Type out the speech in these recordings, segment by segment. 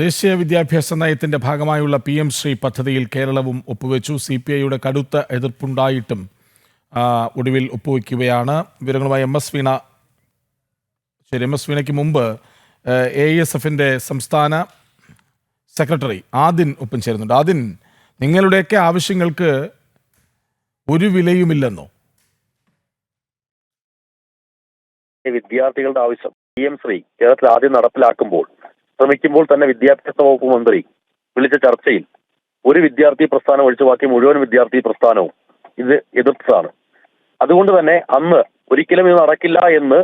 ദേശീയ വിദ്യാഭ്യാസ നയത്തിന്റെ ഭാഗമായുള്ള PM ശ്രീ പദ്ധതിയിൽ കേരളവും ഒപ്പുവെച്ചു. CPIയുടെ കടുത്ത എതിർപ്പുണ്ടായിട്ടും ഒടുവിൽ ഒപ്പുവെക്കുകയാണ്. വിവരങ്ങളുമായി MS വീണ. ശരി, MS വീണയ്ക്ക് മുമ്പ് AESFന്റെ സംസ്ഥാന സെക്രട്ടറി ആദിൻ ഒപ്പം ചേരുന്നുണ്ട്. ആദിൻ, നിങ്ങളുടെയൊക്കെ ആവശ്യങ്ങൾക്ക് ഒരു വിലയുമില്ലെന്നോ? വിദ്യാർത്ഥികളുടെ ആവശ്യം PM ശ്രീ കേരളത്തിൽ ആദ്യം നടപ്പിലാക്കുമ്പോൾ ശ്രമിക്കുമ്പോൾ തന്നെ വിദ്യാഭ്യാസ വകുപ്പ് മന്ത്രി വിളിച്ച ചർച്ചയിൽ ഒരു വിദ്യാർത്ഥി പ്രസ്ഥാനം ഒഴിച്ചു ബാക്കി മുഴുവൻ വിദ്യാർത്ഥി പ്രസ്ഥാനവും ഇത് എതിർത്തതാണ്. അതുകൊണ്ട് തന്നെ അന്ന് ഒരിക്കലും ഇത് നടക്കില്ല എന്ന്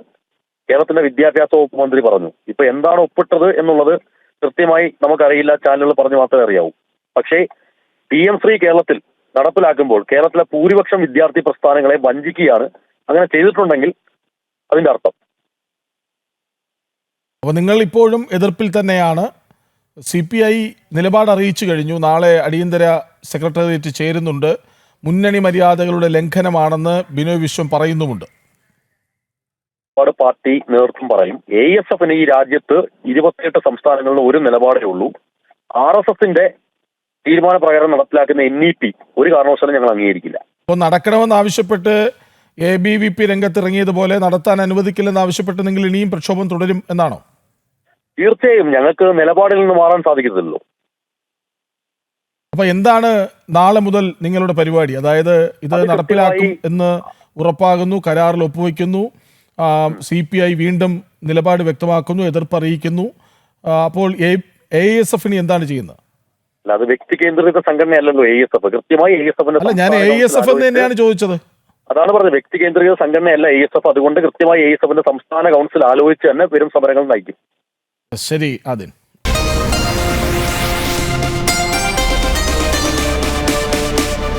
കേരളത്തിന്റെ വിദ്യാഭ്യാസ വകുപ്പ് മന്ത്രി പറഞ്ഞു. ഇപ്പൊ എന്താണ് ഒപ്പിട്ടത് എന്നുള്ളത് കൃത്യമായി നമുക്കറിയില്ല, ചാനലുകൾ പറഞ്ഞു മാത്രമേ അറിയാവൂ. പക്ഷേ PM ശ്രീ കേരളത്തിൽ നടപ്പിലാക്കുമ്പോൾ കേരളത്തിലെ ഭൂരിപക്ഷം വിദ്യാർത്ഥി പ്രസ്ഥാനങ്ങളെ വഞ്ചിക്കുകയാണ്. അങ്ങനെ ചെയ്തിട്ടുണ്ടെങ്കിൽ അതിന്റെ അർത്ഥം. അപ്പോൾ നിങ്ങൾ ഇപ്പോഴും എതിർപ്പിൽ തന്നെയാണ്. CPI നിലപാട് അറിയിച്ചു കഴിഞ്ഞു. നാളെ അടിയന്തര സെക്രട്ടേറിയറ്റ് ചേരുന്നുണ്ട്. മുന്നണി മര്യാദകളുടെ ലംഘനമാണെന്ന് ബിനോയ് വിശ്വം പറയുന്നുമുണ്ട്. ഒരുപാട് പാർട്ടി നേതൃത്വം പറയും. AESFന് ഈ രാജ്യത്ത് 28 സംസ്ഥാനങ്ങളിൽ ഒരു നിലപാടേ ഉള്ളൂ. RSSന്റെ തീരുമാനപ്രകാരം നടപ്പിലാക്കുന്ന NEP ഒരു കാരണവശാലും ഞങ്ങൾ അംഗീകരിക്കില്ല. അപ്പോൾ നടക്കണമെന്നാവശ്യപ്പെട്ട് ABVP രംഗത്തിറങ്ങിയതുപോലെ നടത്താൻ അനുവദിക്കില്ലെന്ന് ആവശ്യപ്പെട്ട് നിങ്ങൾ ഇനിയും പ്രക്ഷോഭം തുടരും എന്നാണോ? തീർച്ചയായും ഞങ്ങൾക്ക് നിലപാടിൽ നിന്ന് മാറാൻ സാധിക്കത്തില്ലല്ലോ. അപ്പൊ എന്താണ് നാളെ മുതൽ നിങ്ങളുടെ പരിപാടി? അതായത് ഇത് നടപ്പിലാക്കും എന്ന് ഉറപ്പാകുന്നു, കരാറിൽ ഒപ്പുവെക്കുന്നു, CPI വീണ്ടും നിലപാട് വ്യക്തമാക്കുന്നു, എതിർപ്പ് അറിയിക്കുന്നു. അപ്പോൾ AESFന് എന്താണ് ചെയ്യുന്നത്? അല്ല, അത് വ്യക്തി കേന്ദ്രീകൃത സംഘടനയല്ലല്ലോ AESF. കൃത്യമായി AESFന്റെ അല്ല, ഞാൻ AESF എന്ന് തന്നെയാണ് ചോദിച്ചത്. അതാണ് പറഞ്ഞത്, വ്യക്തി കേന്ദ്രീകൃത സംഘടനയല്ല AESF. അതുകൊണ്ട് കൃത്യമായി AESFന്റെ സംസ്ഥാന കൗൺസിൽ ആലോചിച്ച് തന്നെ വരും സമരങ്ങൾ നയിക്കും. ശരി ആദിൻ.